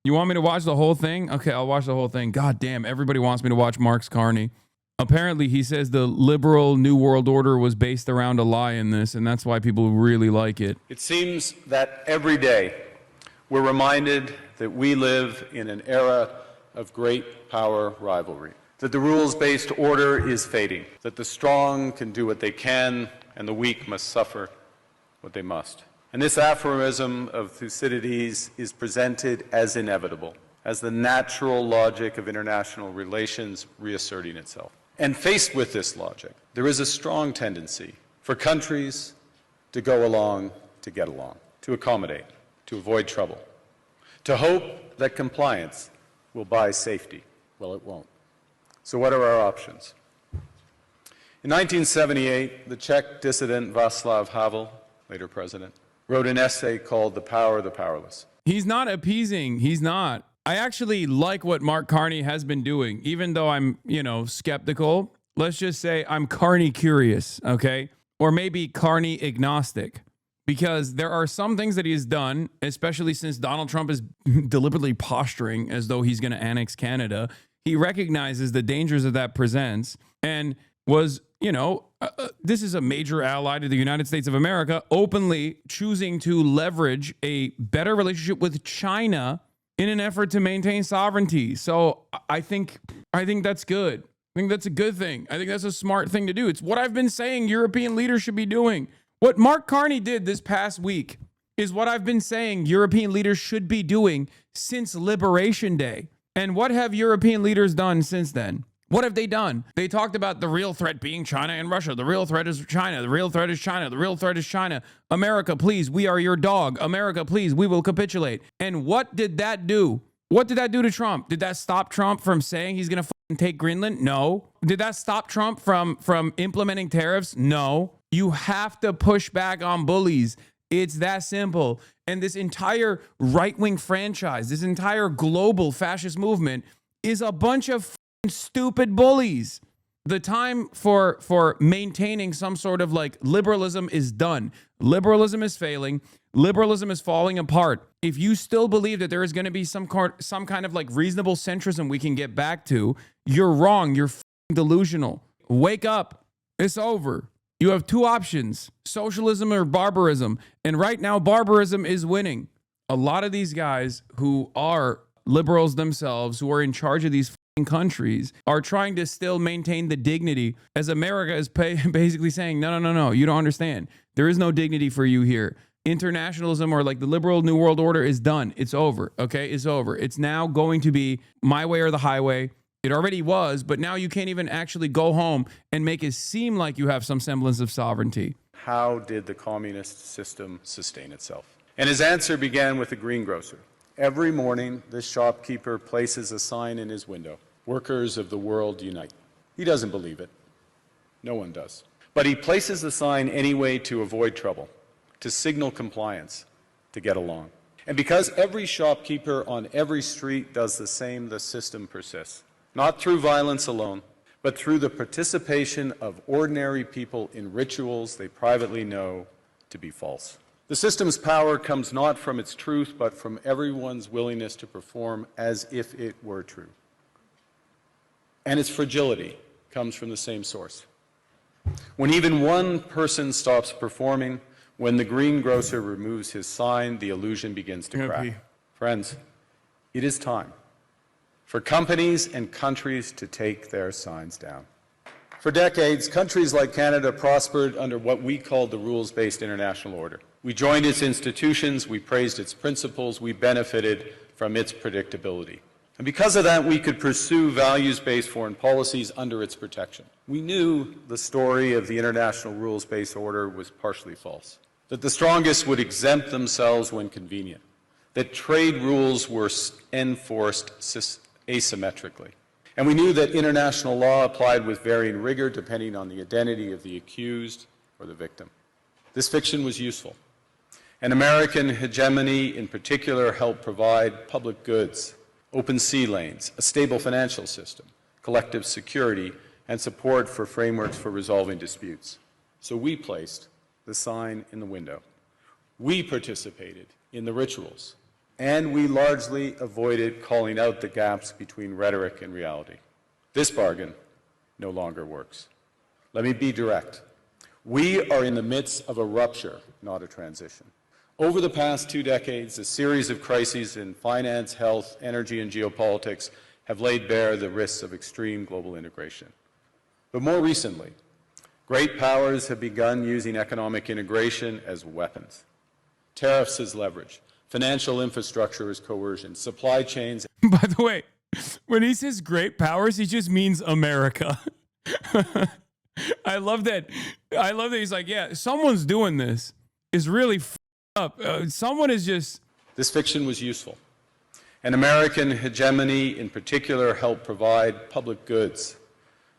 You want me to watch the whole thing? Okay, I'll watch the whole thing. God damn, everybody wants me to watch Mark Carney. Apparently, he says the liberal New World Order was based around a lie in this, and that's why people really like it. It seems that every day we're reminded that we live in an era of great power rivalry, that the rules-based order is fading, that the strong can do what they can and the weak must suffer what they must. And this aphorism of Thucydides is presented as inevitable, as the natural logic of international relations reasserting itself. And faced with this logic, there is a strong tendency for countries to go along to get along, to accommodate, to avoid trouble, to hope that compliance will buy safety. Well, it won't. So what are our options? In 1978, the Czech dissident Václav Havel, later president, wrote an essay called The Power of the Powerless. He's not appeasing. He's not. I actually like what Mark Carney has been doing, even though I'm, skeptical. Let's just say I'm Carney curious, okay? Or maybe Carney agnostic. Because there are some things that he has done, especially since Donald Trump is deliberately posturing as though he's going to annex Canada. He recognizes the dangers that that presents and was, this is a major ally to the United States of America, openly choosing to leverage a better relationship with China in an effort to maintain sovereignty. So I think that's good. I think that's a good thing. I think that's a smart thing to do. It's what I've been saying European leaders should be doing. What Mark Carney did this past week is what I've been saying European leaders should be doing since Liberation Day. And what have European leaders done since then? What have they done? They talked about the real threat being China and Russia. The real threat is China. The real threat is China. The real threat is China. America, please, we are your dog. America, please, we will capitulate. And what did that do? What did that do to Trump? Did that stop Trump from saying he's going to take Greenland? No. Did that stop Trump from implementing tariffs? No. You have to push back on bullies. It's that simple. And this entire right-wing franchise, this entire global fascist movement is a bunch of stupid bullies. The time for maintaining some sort of liberalism is done. Liberalism is failing. Liberalism is falling apart. If you still believe that there is going to be some kind of reasonable centrism we can get back to, you're wrong. You're delusional. Wake up. It's over. You have two options, socialism or barbarism. And right now, barbarism is winning. A lot of these guys who are liberals themselves, who are in charge of these countries, are trying to still maintain the dignity as America is basically saying, no, you don't understand. There is no dignity for you here. Internationalism or the liberal New World Order is done. It's over. Okay, it's over. It's now going to be my way or the highway. It already was, but now you can't even actually go home and make it seem like you have some semblance of sovereignty. How did the communist system sustain itself? And his answer began with the greengrocer. Every morning, this shopkeeper places a sign in his window, "Workers of the world unite." He doesn't believe it. No one does. But he places the sign anyway to avoid trouble, to signal compliance, to get along. And because every shopkeeper on every street does the same, the system persists. Not through violence alone, but through the participation of ordinary people in rituals they privately know to be false. The system's power comes not from its truth, but from everyone's willingness to perform as if it were true. And its fragility comes from the same source. When even one person stops performing, when the greengrocer removes his sign, the illusion begins to crack. Friends, it is time for companies and countries to take their signs down. For decades, countries like Canada prospered under what we called the rules-based international order. We joined its institutions, we praised its principles, we benefited from its predictability. And because of that, we could pursue values-based foreign policies under its protection. We knew the story of the international rules-based order was partially false, that the strongest would exempt themselves when convenient, that trade rules were enforced asymmetrically. And we knew that international law applied with varying rigor depending on the identity of the accused or the victim. This fiction was useful. And American hegemony in particular helped provide public goods, open sea lanes, a stable financial system, collective security, and support for frameworks for resolving disputes. So we placed the sign in the window. We participated in the rituals. and we largely avoided calling out the gaps between rhetoric and reality. This bargain no longer works. Let me be direct. We are in the midst of a rupture, not a transition. Over the past 2 decades, a series of crises in finance, health, energy, and geopolitics have laid bare the risks of extreme global integration. But more recently, great powers have begun using economic integration as weapons. Tariffs as leverage, financial infrastructure as coercion, supply chains. By the way, when he says great powers, he just means America. I love that. I love that he's like, yeah, someone's doing this. Is really up. Someone is just. This fiction was useful. And American hegemony in particular helped provide public goods,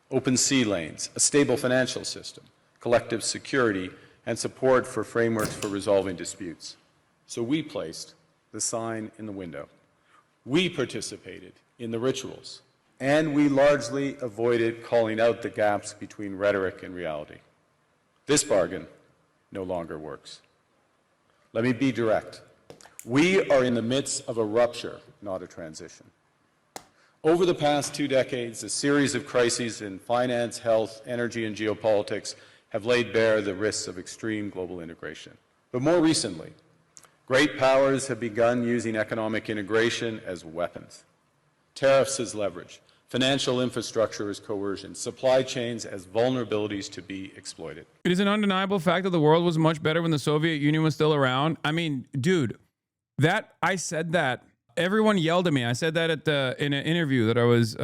open sea lanes, a stable financial system, collective security, and support for frameworks for resolving disputes. So we placed the sign in the window. We participated in the rituals, and we largely avoided calling out the gaps between rhetoric and reality. This bargain no longer works. Let me be direct. We are in the midst of a rupture, not a transition. Over the past 2 decades, a series of crises in finance, health, energy, and geopolitics have laid bare the risks of extreme global integration. But more recently, great powers have begun using economic integration as weapons. Tariffs as leverage, financial infrastructure as coercion, supply chains as vulnerabilities to be exploited. It is an undeniable fact that the world was much better when the Soviet Union was still around. I mean, dude, I said that. Everyone yelled at me. I said that in an interview that I was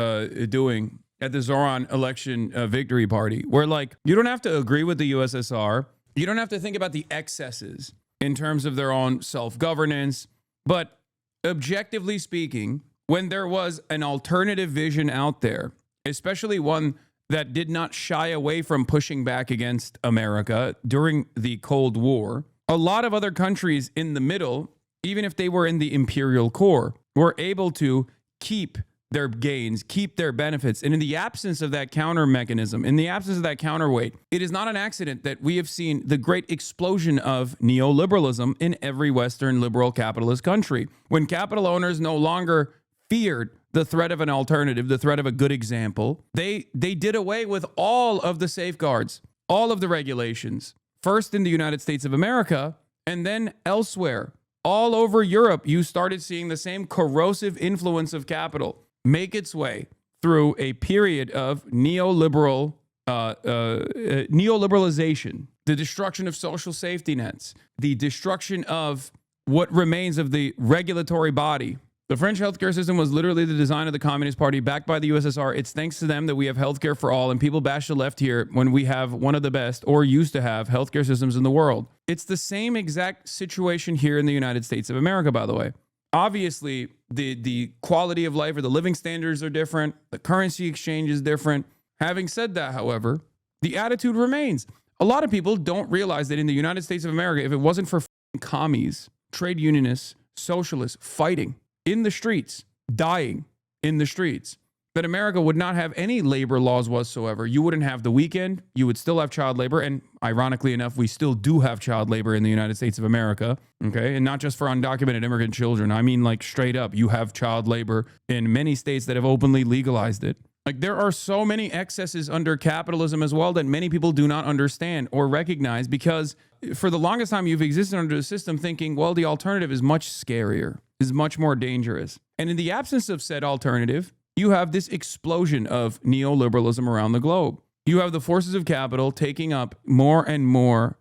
doing at the Zoran election victory party, where like, you don't have to agree with the USSR. You don't have to think about the excesses in terms of their own self-governance. But objectively speaking, when there was an alternative vision out there, especially one that did not shy away from pushing back against America during the Cold War, a lot of other countries in the middle, even if they were in the imperial core, were able to keep their gains, keep their benefits. And in the absence of that counter mechanism, in the absence of that counterweight, it is not an accident that we have seen the great explosion of neoliberalism in every Western liberal capitalist country. When capital owners no longer feared the threat of an alternative, the threat of a good example, they did away with all of the safeguards, all of the regulations, first in the United States of America, and then elsewhere. All over Europe, you started seeing the same corrosive influence of capital make its way through a period of neoliberalization, the destruction of social safety nets, the destruction of what remains of the regulatory body. The French healthcare system was literally the design of the Communist Party, backed by the USSR. It's thanks to them that we have healthcare for all, and people bash the left here when we have one of the best, or used to have, healthcare systems in the world. It's the same exact situation here in the United States of America, by the way. Obviously, the quality of life or the living standards are different. The currency exchange is different. Having said that, however, the attitude remains. A lot of people don't realize that in the United States of America, if it wasn't for commies, trade unionists, socialists fighting in the streets, dying in the streets, that America would not have any labor laws whatsoever. You wouldn't have the weekend. You would still have child labor. And ironically enough, we still do have child labor in the United States of America. Okay. And not just for undocumented immigrant children. I mean, like straight up, you have child labor in many states that have openly legalized it. Like there are so many excesses under capitalism as well that many people do not understand or recognize, because for the longest time you've existed under the system thinking, well, the alternative is much scarier, is much more dangerous. And in the absence of said alternative, you have this explosion of neoliberalism around the globe. You have the forces of capital taking up more and more,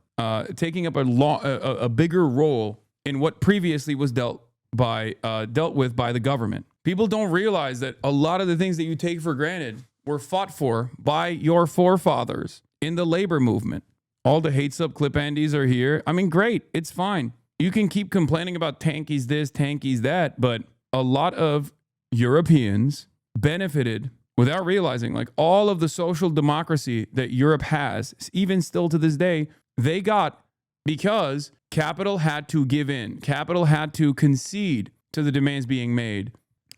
taking up a bigger role in what previously was dealt with by the government. People don't realize that a lot of the things that you take for granted were fought for by your forefathers in the labor movement. All the hate sub clip Andes are here. I mean, great. It's fine. You can keep complaining about tankies this, tankies that, but a lot of Europeans benefited without realizing, like all of the social democracy that Europe has, even still to this day, they got because capital had to give in. Capital had to concede to the demands being made.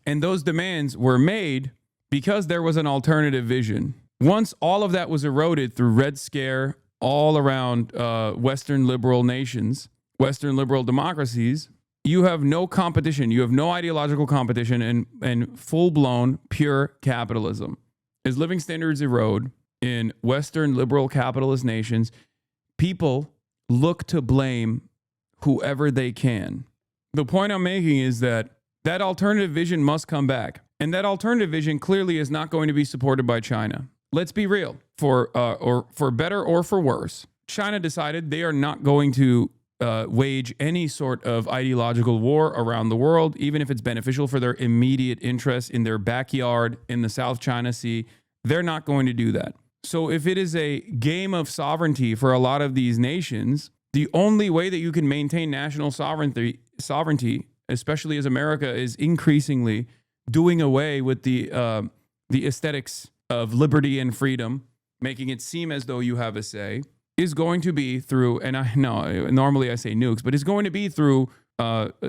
And those demands were made because there was an alternative vision. Once all of that was eroded through Red Scare all around Western liberal nations, Western liberal democracies, you have no competition. You have no ideological competition and full-blown pure capitalism. As living standards erode in Western liberal capitalist nations, people look to blame whoever they can. The point I'm making is that alternative vision must come back. And that alternative vision clearly is not going to be supported by China. Let's be real. For better or for worse, China decided they are not going to wage any sort of ideological war around the world, even if it's beneficial for their immediate interests in their backyard in the South China Sea. They're not going to do that. So if it is a game of sovereignty for a lot of these nations, the only way that you can maintain national sovereignty, especially as America is increasingly doing away with the aesthetics of liberty and freedom, making it seem as though you have a say, is going to be through, and I know normally I say nukes, but it's going to be through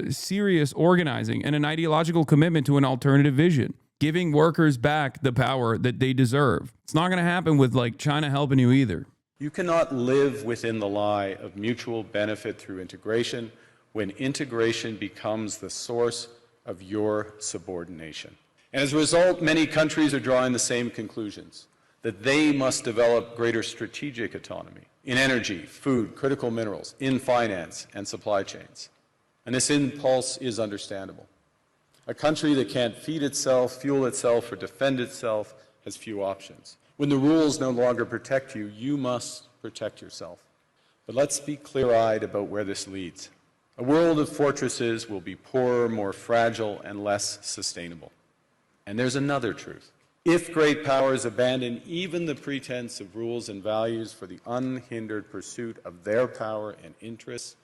serious organizing and an ideological commitment to an alternative vision, giving workers back the power that they deserve. It's not going to happen with like China helping you either. You cannot live within the lie of mutual benefit through integration when integration becomes the source of your subordination. And as a result, many countries are drawing the same conclusions, that they must develop greater strategic autonomy in energy, food, critical minerals, in finance and supply chains. And this impulse is understandable. A country that can't feed itself, fuel itself, or defend itself has few options. When the rules no longer protect you, you must protect yourself. But let's be clear-eyed about where this leads. A world of fortresses will be poorer, more fragile, and less sustainable. And there's another truth. If great powers abandon even the pretense of rules and values for the unhindered pursuit of their power and interests,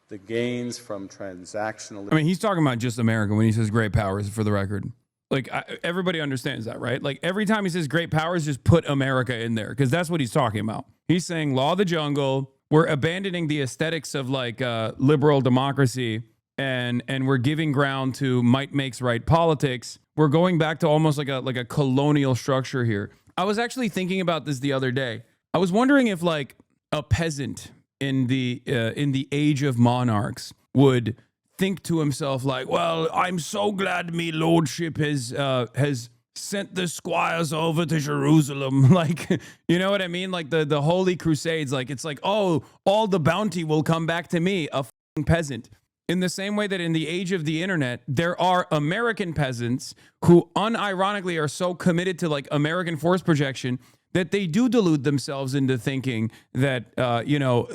the gains from transactional... I mean, he's talking about just America when he says great powers, for the record. Like, everybody understands that, right? Like, every time he says great powers, just put America in there, because that's what he's talking about. He's saying law of the jungle, we're abandoning the aesthetics of, like, liberal democracy, and we're giving ground to might makes right politics. We're going back to almost like a colonial structure here. I was actually thinking about this the other day. I was wondering if, like, a peasant in the age of monarchs would think to himself like, well, I'm so glad me lordship has sent the squires over to Jerusalem. Like, you know what I mean? Like the Holy Crusades, like it's like, oh, all the bounty will come back to me, a f***ing peasant. In the same way that in the age of the internet, there are American peasants who unironically are so committed to like American force projection that they do delude themselves into thinking that,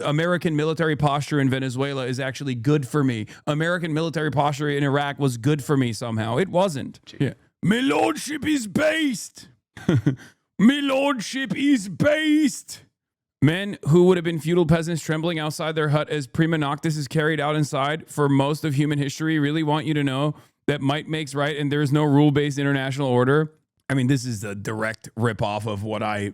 American military posture in Venezuela is actually good for me. American military posture in Iraq was good for me somehow. It wasn't. Yeah. My lordship is based. My lordship is based. Men who would have been feudal peasants trembling outside their hut as prima noctis is carried out inside for most of human history really want you to know that might makes right and there is no rule-based international order. I mean, this is a direct ripoff of what I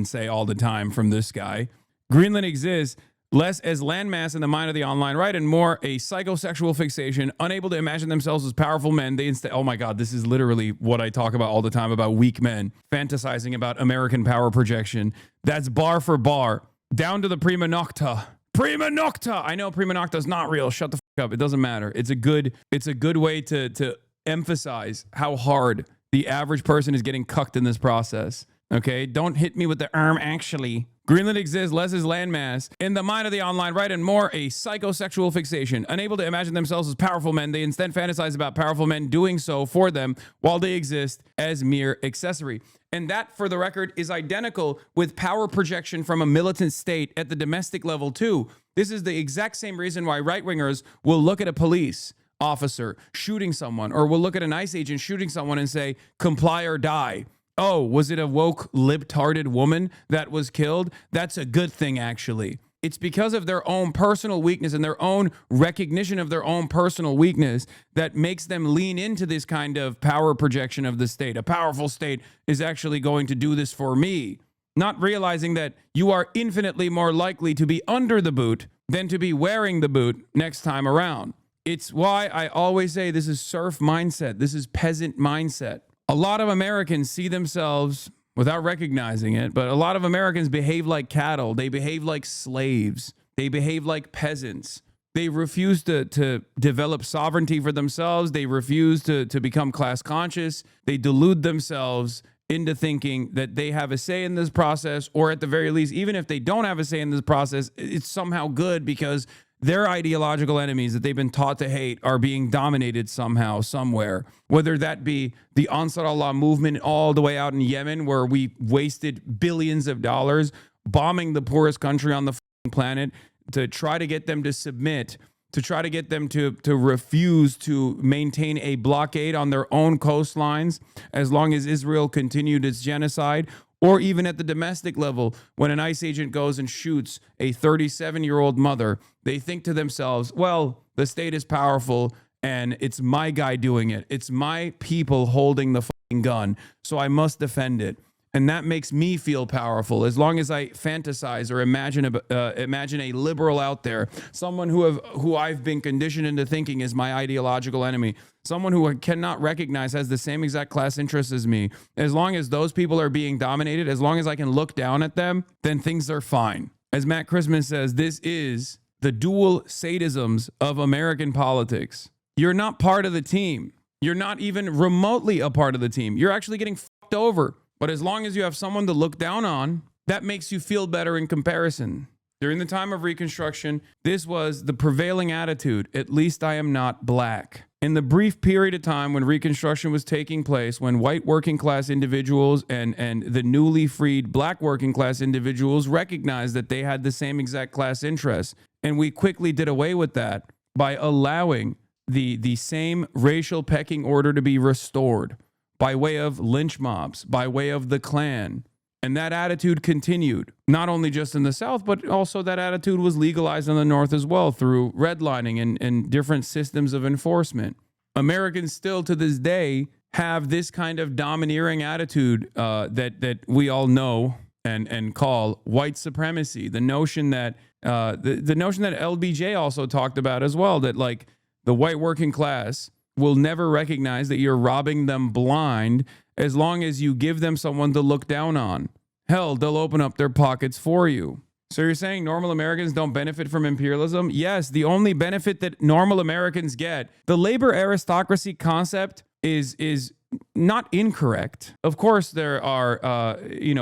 say all the time from this guy. Greenland exists less as landmass in the mind of the online right and more a psychosexual fixation, unable to imagine themselves as powerful men. They instead, oh my God, this is literally what I talk about all the time about weak men fantasizing about American power projection. That's bar for bar, down to the prima nocta. Prima nocta! I know prima nocta is not real. Shut the fuck up. It doesn't matter. It's a good way to emphasize how hard the average person is getting cucked in this process. Okay, don't hit me with the actually. Greenland exists less as landmass in the mind of the online right and more a psychosexual fixation. Unable to imagine themselves as powerful men, they instead fantasize about powerful men doing so for them while they exist as mere accessory. And that, for the record, is identical with power projection from a militant state at the domestic level too. This is the exact same reason why right-wingers will look at a police officer shooting someone, or will look at an ICE agent shooting someone and say, comply or die. Oh, was it a woke, libtarded woman that was killed? That's a good thing, actually. It's because of their own personal weakness and their own recognition of their own personal weakness that makes them lean into this kind of power projection of the state. A powerful state is actually going to do this for me, not realizing that you are infinitely more likely to be under the boot than to be wearing the boot next time around. It's why I always say this is serf mindset. This is peasant mindset. A lot of Americans see themselves, without recognizing it, but a lot of Americans behave like cattle. They behave like slaves. They behave like peasants. They refuse to develop sovereignty for themselves. They refuse to become class conscious. They delude themselves into thinking that they have a say in this process, or at the very least, even if they don't have a say in this process, it's somehow good because their ideological enemies that they've been taught to hate are being dominated somehow, somewhere. Whether that be the Ansar Allah movement all the way out in Yemen, where we wasted billions of dollars bombing the poorest country on the planet to try to get them to submit, to try to get them to refuse to maintain a blockade on their own coastlines as long as Israel continued its genocide, or even at the domestic level, when an ICE agent goes and shoots a 37-year-old mother, they think to themselves, well, the state is powerful and it's my guy doing it. It's my people holding the fucking gun, so I must defend it. And that makes me feel powerful. As long as I fantasize or imagine a liberal out there, someone who I've been conditioned into thinking is my ideological enemy, someone who I cannot recognize has the same exact class interests as me. As long as those people are being dominated, as long as I can look down at them, then things are fine. As Matt Christmas says, this is the dual sadisms of American politics. You're not part of the team. You're not even remotely a part of the team. You're actually getting fucked over. But as long as you have someone to look down on, that makes you feel better in comparison. During the time of Reconstruction, this was the prevailing attitude. At least I am not black. In the brief period of time when Reconstruction was taking place, when white working class individuals and the newly freed black working class individuals recognized that they had the same exact class interests, and we quickly did away with that by allowing the same racial pecking order to be restored, by way of lynch mobs, by way of the Klan. And that attitude continued, not only just in the South, but also that attitude was legalized in the North as well through redlining and different systems of enforcement. Americans still to this day have this kind of domineering attitude that we all know and call white supremacy. The notion that the notion that LBJ also talked about as well, that like the white working class will never recognize that you're robbing them blind as long as you give them someone to look down on. Hell, they'll open up their pockets for you. So you're saying normal Americans don't benefit from imperialism? Yes, the only benefit that normal Americans get, the labor aristocracy concept is not incorrect. Of course, there are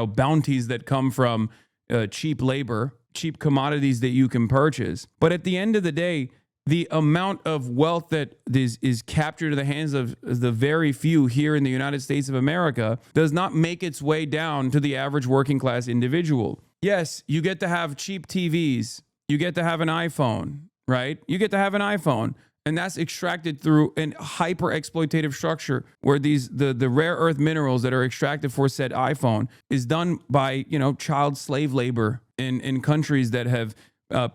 bounties that come from cheap labor, cheap commodities that you can purchase. But at the end of the day, the amount of wealth that is captured in the hands of the very few here in the United States of America does not make its way down to the average working class individual. Yes, you get to have cheap TVs. You get to have an iPhone, right? You get to have an iPhone. And that's extracted through an hyper exploitative structure where the rare earth minerals that are extracted for said iPhone is done by, child slave labor in countries that have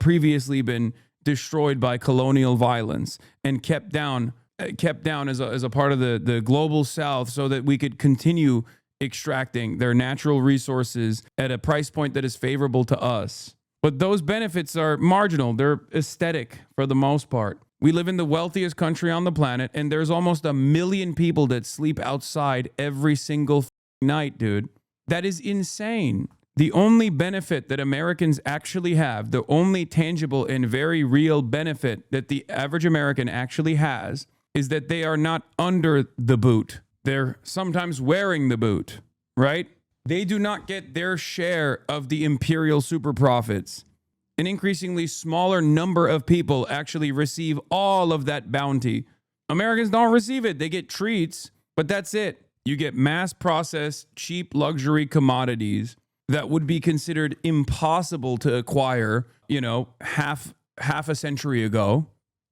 previously been destroyed by colonial violence and kept down as a part of the global South so that we could continue extracting their natural resources at a price point that is favorable to us. But those benefits are marginal. They're aesthetic for the most part. We live in the wealthiest country on the planet, and there's almost 1 million people that sleep outside every single night, dude. That is insane. The only benefit that Americans actually have, the only tangible and very real benefit that the average American actually has, is that they are not under the boot. They're sometimes wearing the boot, right? They do not get their share of the imperial super profits. An increasingly smaller number of people actually receive all of that bounty. Americans don't receive it. They get treats, but that's it. You get mass processed, cheap luxury commodities that would be considered impossible to acquire, half a century ago,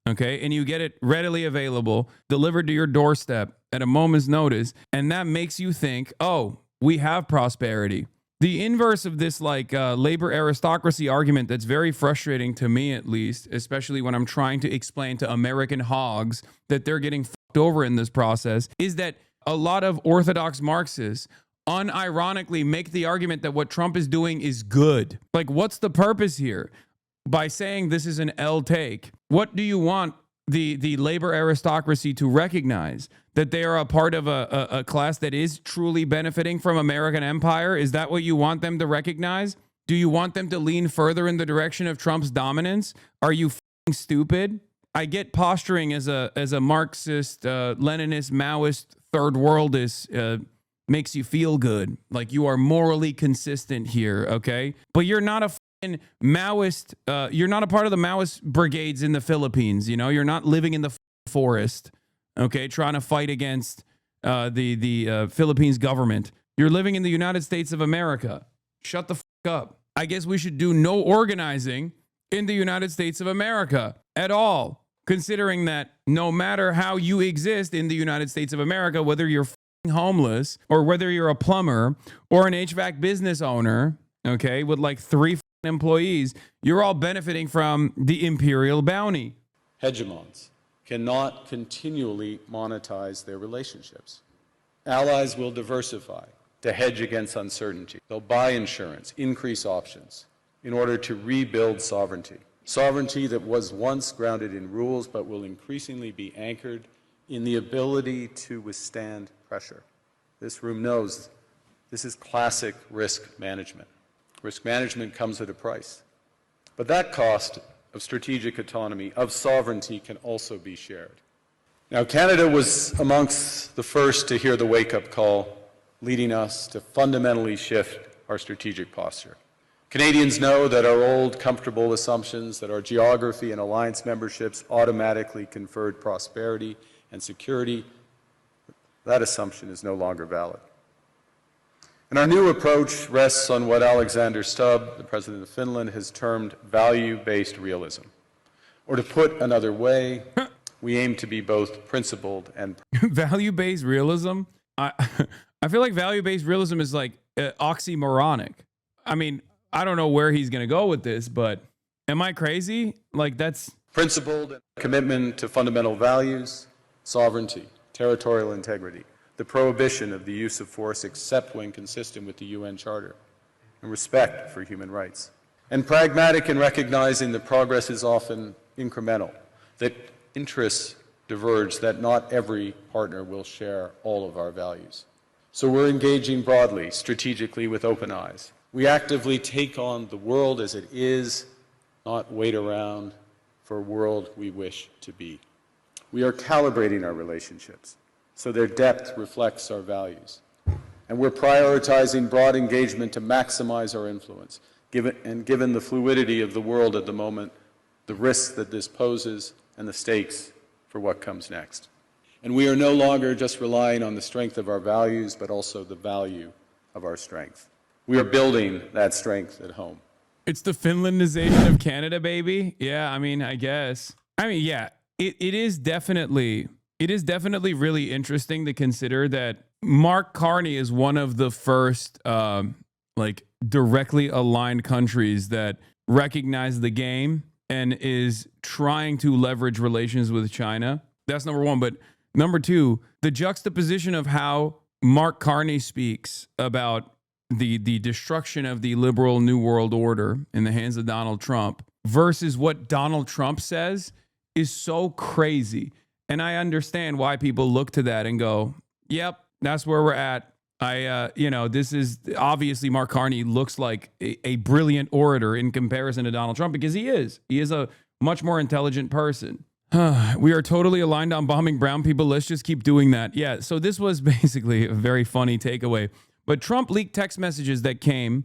okay? And you get it readily available, delivered to your doorstep at a moment's notice, and that makes you think, oh, we have prosperity. The inverse of this labor aristocracy argument that's very frustrating to me, at least, especially when I'm trying to explain to American hogs that they're getting fucked over in this process, is that a lot of orthodox Marxists unironically make the argument that what Trump is doing is good. Like, what's the purpose here? By saying this is an L take, what do you want the labor aristocracy to recognize? That they are a part of a class that is truly benefiting from American empire? Is that what you want them to recognize? Do you want them to lean further in the direction of Trump's dominance? Are you stupid. I get posturing as a Marxist, Leninist, Maoist, third worldist makes you feel good, like you are morally consistent here, okay? But you're not a Maoist. You're not a part of the Maoist brigades in the Philippines. You know, you're not living in the forest, okay, trying to fight against the Philippines government. You're living in the United States of America. Shut the up. I guess we should do no organizing in the United States of America at all, considering that no matter how you exist in the United States of America, whether you're homeless or whether you're a plumber or an HVAC business owner, okay, with like 3 employees, you're all benefiting from the imperial bounty. Hegemons cannot continually monetize their relationships. Allies will diversify to hedge against uncertainty. They'll buy insurance, increase options in order to rebuild sovereignty. Sovereignty that was once grounded in rules but will increasingly be anchored in the ability to withstand pressure. This room knows this is classic risk management. Risk management comes at a price. But that cost of strategic autonomy, of sovereignty, can also be shared. Now, Canada was amongst the first to hear the wake-up call, leading us to fundamentally shift our strategic posture. Canadians know that our old, comfortable assumptions that our geography and alliance memberships automatically conferred prosperity and security, that assumption is no longer valid. And our new approach rests on what Alexander Stubb, the President of Finland, has termed value-based realism. Or to put another way, we aim to be both principled and... Value-based realism? I feel like value-based realism is like oxymoronic. I mean, I don't know where he's going to go with this, but am I crazy? Like that's... Principled commitment to fundamental values, sovereignty, territorial integrity, the prohibition of the use of force except when consistent with the UN Charter, and respect for human rights. And pragmatic in recognizing that progress is often incremental, that interests diverge, that not every partner will share all of our values. So we're engaging broadly, strategically, with open eyes. We actively take on the world as it is, not wait around for a world we wish to be. We are calibrating our relationships so their depth reflects our values. And we're prioritizing broad engagement to maximize our influence, given the fluidity of the world at the moment, the risks that this poses, and the stakes for what comes next. And we are no longer just relying on the strength of our values, but also the value of our strength. We are building that strength at home. It's the Finlandization of Canada, baby. Yeah, I mean, I guess. I mean, yeah, it is definitely really interesting to consider that Mark Carney is one of the first like directly aligned countries that recognize the game and is trying to leverage relations with China. That's number one. But number two, the juxtaposition of how Mark Carney speaks about the destruction of the liberal New World Order in the hands of Donald Trump versus what Donald Trump says is so crazy. And I understand why people look to that and go, yep, that's where we're at. This is obviously Mark Carney looks like a brilliant orator in comparison to Donald Trump because he is. He is a much more intelligent person. We are totally aligned on bombing brown people. Let's just keep doing that. Yeah, so this was basically a very funny takeaway. But Trump leaked text messages that came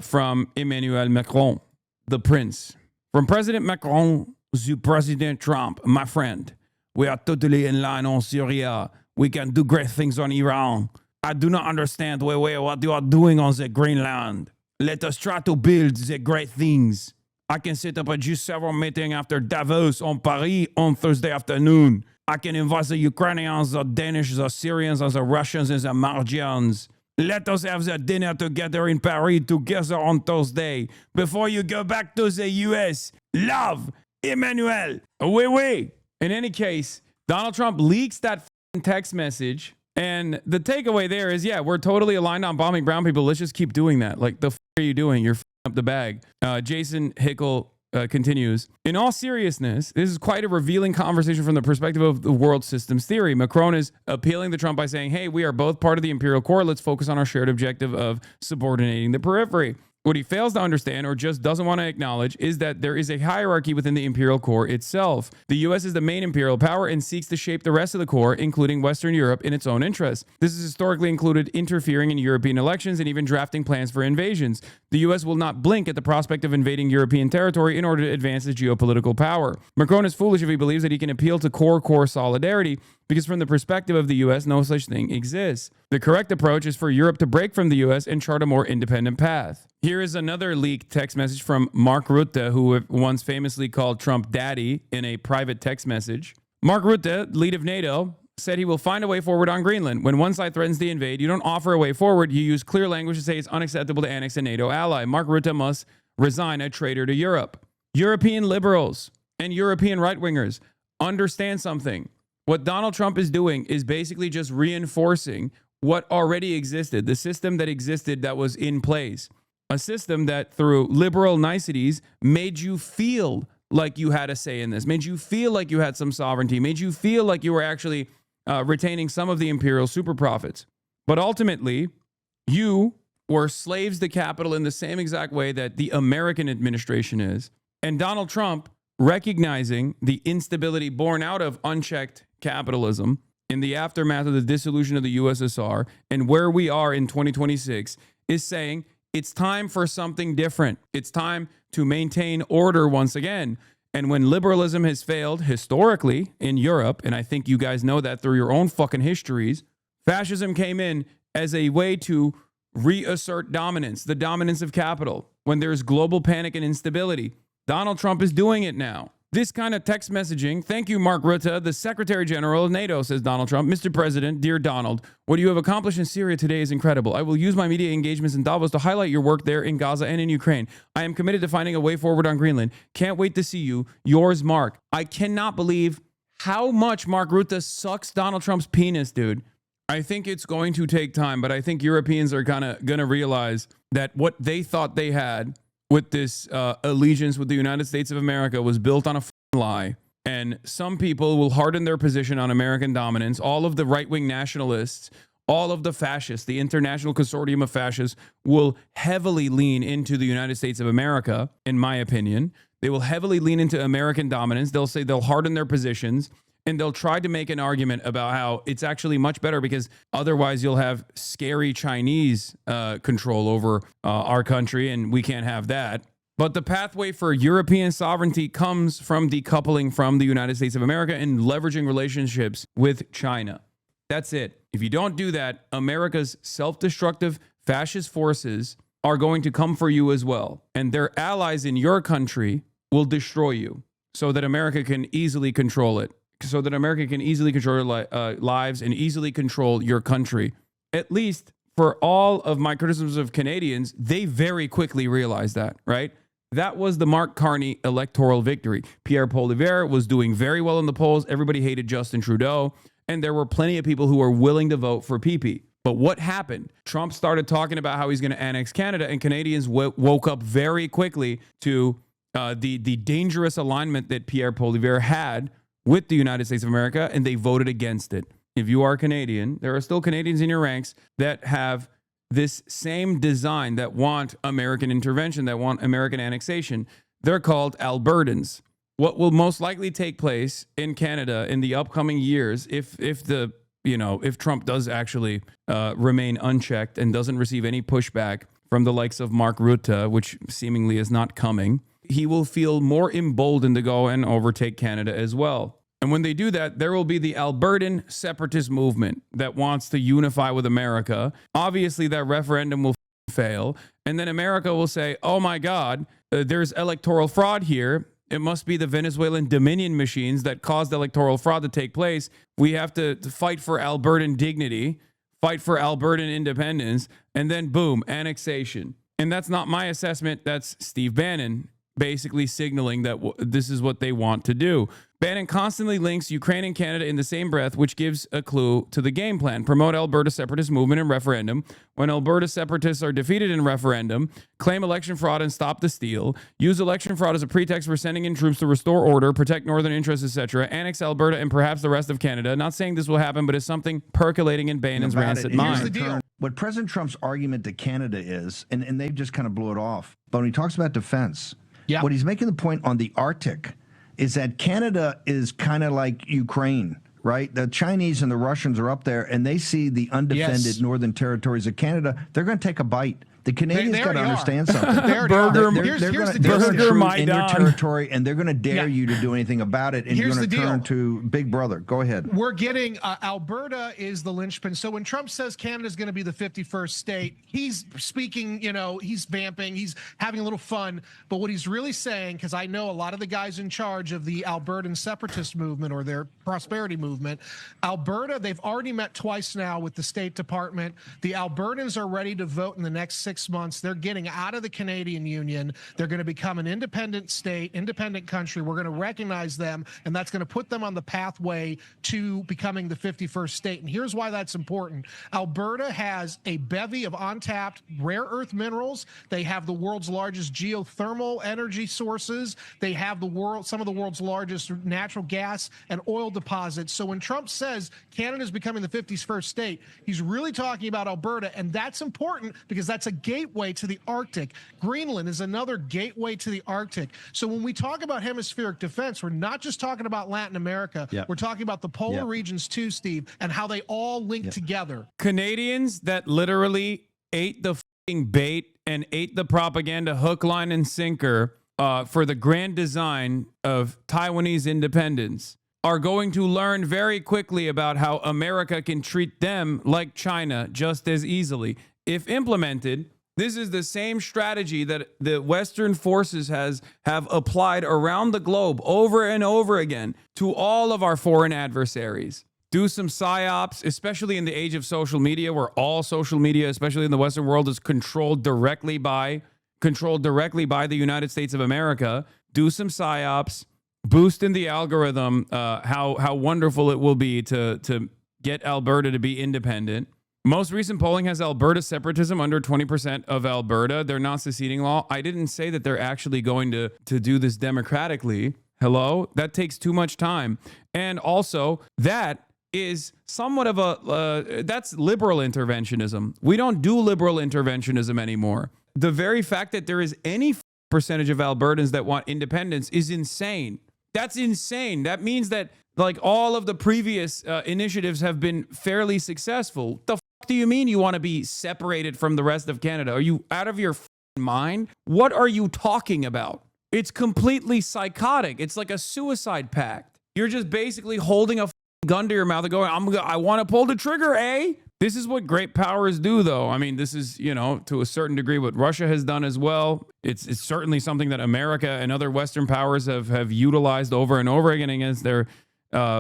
from Emmanuel Macron, the prince. From President Macron to President Trump, my friend, we are totally in line on Syria. We can do great things on Iran. I do not understand what you are doing on the Greenland. Let us try to build the great things. I can set up a G7 meeting after Davos on Paris on Thursday afternoon. I can invite the Ukrainians, the Danish, the Syrians, and the Russians and the Margians. Let us have the dinner together in Paris together on Thursday before you go back to the US. Love, Emmanuel. Oui, oui. In any case, Donald Trump leaks that text message. And the takeaway there is, yeah, we're totally aligned on bombing brown people. Let's just keep doing that. Like, the are you doing? You're up the bag. Jason Hickel continues. In all seriousness, this is quite a revealing conversation from the perspective of the world systems theory. Macron is appealing to Trump by saying, hey, we are both part of the imperial core. Let's focus on our shared objective of subordinating the periphery. What he fails to understand or just doesn't want to acknowledge is that there is a hierarchy within the imperial core itself. The US is the main imperial power and seeks to shape the rest of the core, including Western Europe, in its own interests. This has historically included interfering in European elections and even drafting plans for invasions. The US will not blink at the prospect of invading European territory in order to advance its geopolitical power. Macron is foolish if he believes that he can appeal to core solidarity, because from the perspective of the US, no such thing exists. The correct approach is for Europe to break from the US and chart a more independent path. Here is another leaked text message from Mark Rutte, who once famously called Trump daddy in a private text message. Mark Rutte, lead of NATO, said he will find a way forward on Greenland. When one side threatens to invade, you don't offer a way forward. You use clear language to say it's unacceptable to annex a NATO ally. Mark Rutte must resign, a traitor to Europe. European liberals and European right-wingers, understand something. What Donald Trump is doing is basically just reinforcing what already existed, the system that existed that was in place. A system that through liberal niceties made you feel like you had a say in this, made you feel like you had some sovereignty, made you feel like you were actually retaining some of the imperial super profits. But ultimately, you were slaves to capital in the same exact way that the American administration is. And Donald Trump, recognizing the instability born out of unchecked capitalism in the aftermath of the dissolution of the USSR and where we are in 2026, is saying it's time for something different. It's time to maintain order once again. And when liberalism has failed historically in Europe, and I think you guys know that through your own fucking histories, fascism came in as a way to reassert dominance, the dominance of capital. When there's global panic and instability, Donald Trump is doing it now. This kind of text messaging. Thank you, Mark Rutte, the Secretary General of NATO, says Donald Trump. Mr. President, dear Donald, what you have accomplished in Syria today is incredible. I will use my media engagements in Davos to highlight your work there in Gaza and in Ukraine. I am committed to finding a way forward on Greenland. Can't wait to see you. Yours, Mark. I cannot believe how much Mark Rutte sucks Donald Trump's penis, dude. I think it's going to take time, but I think Europeans are kind of going to realize that what they thought they had with this allegiance with the United States of America was built on a lie. And some people will harden their position on American dominance. All of the right-wing nationalists, all of the fascists, the international consortium of fascists will heavily lean into the United States of America, in my opinion. They will heavily lean into American dominance. They'll say they'll harden their positions, and they'll try to make an argument about how it's actually much better because otherwise you'll have scary Chinese control over our country, and we can't have that. But the pathway for European sovereignty comes from decoupling from the United States of America and leveraging relationships with China. That's it. If you don't do that, America's self-destructive fascist forces are going to come for you as well. And their allies in your country will destroy you so that America can easily control it. So that America can easily control your lives and easily control your country. At least for all of my criticisms of Canadians, they very quickly realized that, right? That was the Mark Carney electoral victory. Pierre Poilievre was doing very well in the polls. Everybody hated Justin Trudeau. And there were plenty of people who were willing to vote for PP. But what happened? Trump started talking about how he's going to annex Canada, and Canadians woke up very quickly to the dangerous alignment that Pierre Poilievre had with the United States of America, and they voted against it. If you are Canadian, there are still Canadians in your ranks that have this same design, that want American intervention, that want American annexation. They're called Albertans. What will most likely take place in Canada in the upcoming years, if Trump does actually remain unchecked and doesn't receive any pushback from the likes of Mark Rutte, which seemingly is not coming, he will feel more emboldened to go and overtake Canada as well. And when they do that, there will be the Albertan separatist movement that wants to unify with America. Obviously, that referendum will fail. And then America will say, oh my God, there's electoral fraud here. It must be the Venezuelan Dominion machines that caused electoral fraud to take place. We have to fight for Albertan dignity, fight for Albertan independence, and then boom, annexation. And that's not my assessment. That's Steve Bannon basically signaling that this is what they want to do. Bannon constantly links Ukraine and Canada in the same breath, which gives a clue to the game plan. Promote Alberta separatist movement and referendum. When Alberta separatists are defeated in referendum, claim election fraud and stop the steal. Use election fraud as a pretext for sending in troops to restore order, protect northern interests, etc. Annex Alberta and perhaps the rest of Canada. Not saying this will happen, but it's something percolating in Bannon's rancid mind. Here's the deal. What President Trump's argument to Canada is, and they just kind of blew it off, but when he talks about defense, what he's making the point on the Arctic is that Canada is kind of like Ukraine, right? The Chinese and the Russians are up there, and they see the undefended northern territories of Canada. They're going to take a bite. The Canadians got to understand something. They're going to in your territory, and they're going to dare you to do anything about it, and you're going to turn to Big Brother. Go ahead. We're getting Alberta is the linchpin. So when Trump says Canada is going to be the 51st state, he's speaking, he's vamping, he's having a little fun. But what he's really saying, because I know a lot of the guys in charge of the Albertan separatist movement or their prosperity movement, Alberta, they've already met twice now with the State Department. The Albertans are ready to vote in the next 6 months. They're getting out of the Canadian Union. They're going to become an independent state, independent country. We're going to recognize them, and that's going to put them on the pathway to becoming the 51st state. And here's why that's important. Alberta has a bevy of untapped rare earth minerals. They have the world's largest geothermal energy sources. They have some of the world's largest natural gas and oil deposits. So when Trump says Canada is becoming the 51st state, he's really talking about Alberta, and that's important because that's a gateway to the Arctic. Greenland is another gateway to the Arctic. So when we talk about hemispheric defense, we're not just talking about Latin America. We're talking about the polar regions too, Steve, and how they all link together. Canadians that literally ate the fucking bait and ate the propaganda hook, line, and sinker for the grand design of Taiwanese independence are going to learn very quickly about how America can treat them like China just as easily. If implemented, this is the same strategy that the Western forces have applied around the globe over and over again to all of our foreign adversaries. Do some psyops, especially in the age of social media, where all social media, especially in the Western world, is controlled directly by the United States of America. Do some psyops, boost in the algorithm how wonderful it will be to get Alberta to be independent. Most recent polling has Alberta separatism under 20% of Alberta. Their non-seceding law. I didn't say that they're actually going to do this democratically. Hello? That takes too much time. And also, that is somewhat of that's liberal interventionism. We don't do liberal interventionism anymore. The very fact that there is any percentage of Albertans that want independence is insane. That's insane. That means that like all of the previous initiatives have been fairly successful. The do you mean you want to be separated from the rest of Canada? Are you out of your mind? What are you talking about? It's completely psychotic. It's like a suicide pact. You're just basically holding a gun to your mouth and going, I want to pull the trigger, eh? This is what great powers do, though. I mean, this is, to a certain degree what Russia has done as well. It's certainly something that America and other Western powers have utilized over and over again against their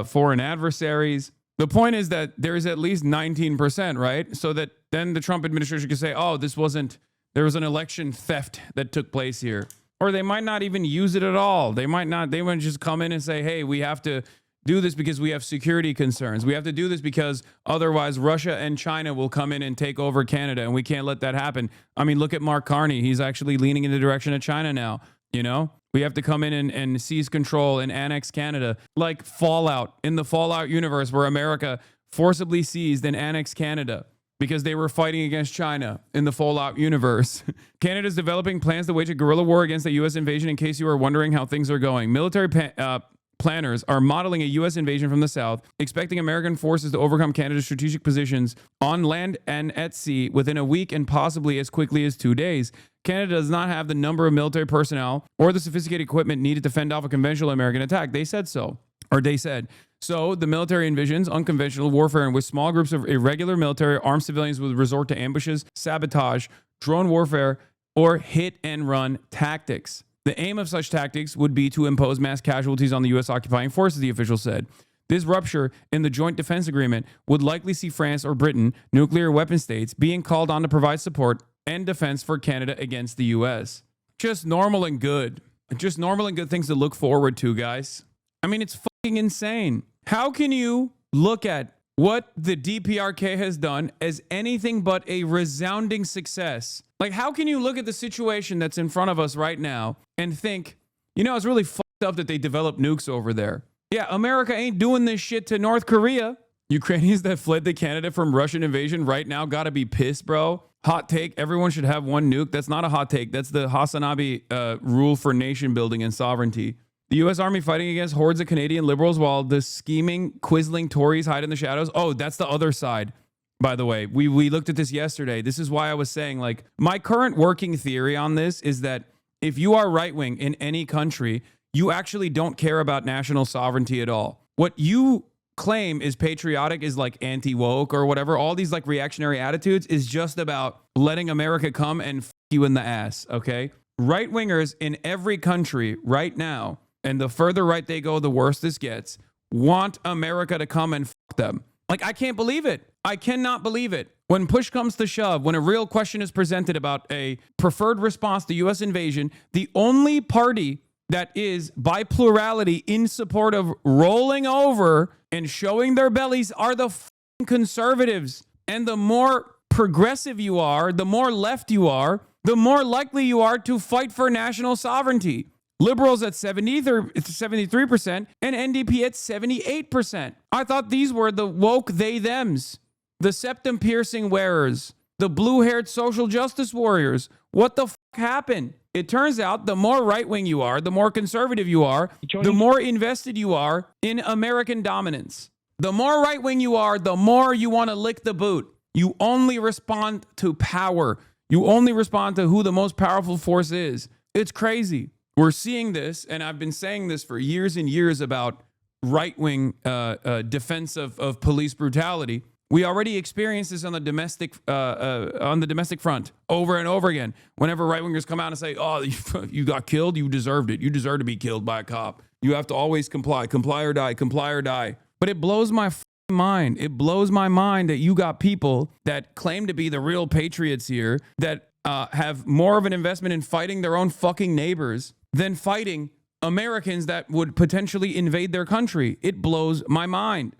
foreign adversaries. The point is that there is at least 19%, right? So that then the Trump administration can say, there was an election theft that took place here. Or they might not even use it at all. They might just come in and say, hey, we have to do this because we have security concerns. We have to do this because otherwise Russia and China will come in and take over Canada, and we can't let that happen. I mean, look at Mark Carney. He's actually leaning in the direction of China now, We have to come in and seize control and annex Canada, like Fallout, in the Fallout universe where America forcibly seized and annexed Canada because they were fighting against China in the Fallout universe. Canada's developing plans to wage a guerrilla war against the U.S. invasion, in case you are wondering how things are going. Military planners are modeling a U.S. invasion from the south, expecting American forces to overcome Canada's strategic positions on land and at sea within a week and possibly as quickly as 2 days. Canada does not have the number of military personnel or the sophisticated equipment needed to fend off a conventional American attack. They said so. So the military envisions unconventional warfare, and with small groups of irregular military armed civilians would resort to ambushes, sabotage, drone warfare, or hit and run tactics. The aim of such tactics would be to impose mass casualties on the U.S. occupying forces, the official said. This rupture in the Joint Defense Agreement would likely see France or Britain, nuclear weapon states, being called on to provide support and defense for Canada against the U.S. Just normal and good. Just normal and good things to look forward to, guys. I mean, it's insane. How can you look at what the DPRK has done as anything but a resounding success? Like, how can you look at the situation that's in front of us right now and think, you know, it's really fucked up that they developed nukes over there. Yeah, America ain't doing this shit to North Korea. Ukrainians that fled to Canada from Russian invasion right now gotta be pissed, bro. Hot take, everyone should have one nuke. That's not a hot take. That's the HasanAbi rule for nation building and sovereignty. The U.S. Army fighting against hordes of Canadian liberals while the scheming, quizzling Tories hide in the shadows. Oh, that's the other side, by the way. We looked at this yesterday. This is why I was saying, like, my current working theory on this is that if you are right-wing in any country, you actually don't care about national sovereignty at all. What you claim is patriotic, is like anti-woke or whatever. All these like reactionary attitudes is just about letting America come and f you in the ass, okay? Right-wingers in every country right now, and the further right they go, the worse this gets, want America to come and f them. Like, I can't believe it. I cannot believe it. When push comes to shove, when a real question is presented about a preferred response to U.S. invasion, the only party that is, by plurality, in support of rolling over and showing their bellies are the conservatives. And the more progressive you are, the more left you are, the more likely you are to fight for national sovereignty. Liberals at 73% and NDP at 78%. I thought these were the woke they-thems, the septum-piercing wearers, the blue-haired social justice warriors. What the happened? It turns out the more right-wing you are, the more conservative you are, the more invested you are in American dominance. The more right-wing you are, the more you want to lick the boot. You only respond to power. You only respond to who the most powerful force is. It's crazy. We're seeing this, and I've been saying this for years and years about right-wing defense of police brutality. We already experienced this on the domestic front over and over again. Whenever right-wingers come out and say, "Oh, you got killed, you deserved it. You deserve to be killed by a cop. You have to always comply or die, comply or die." But it blows my mind. It blows my mind that you got people that claim to be the real patriots here that have more of an investment in fighting their own fucking neighbors than fighting Americans that would potentially invade their country. It blows my mind.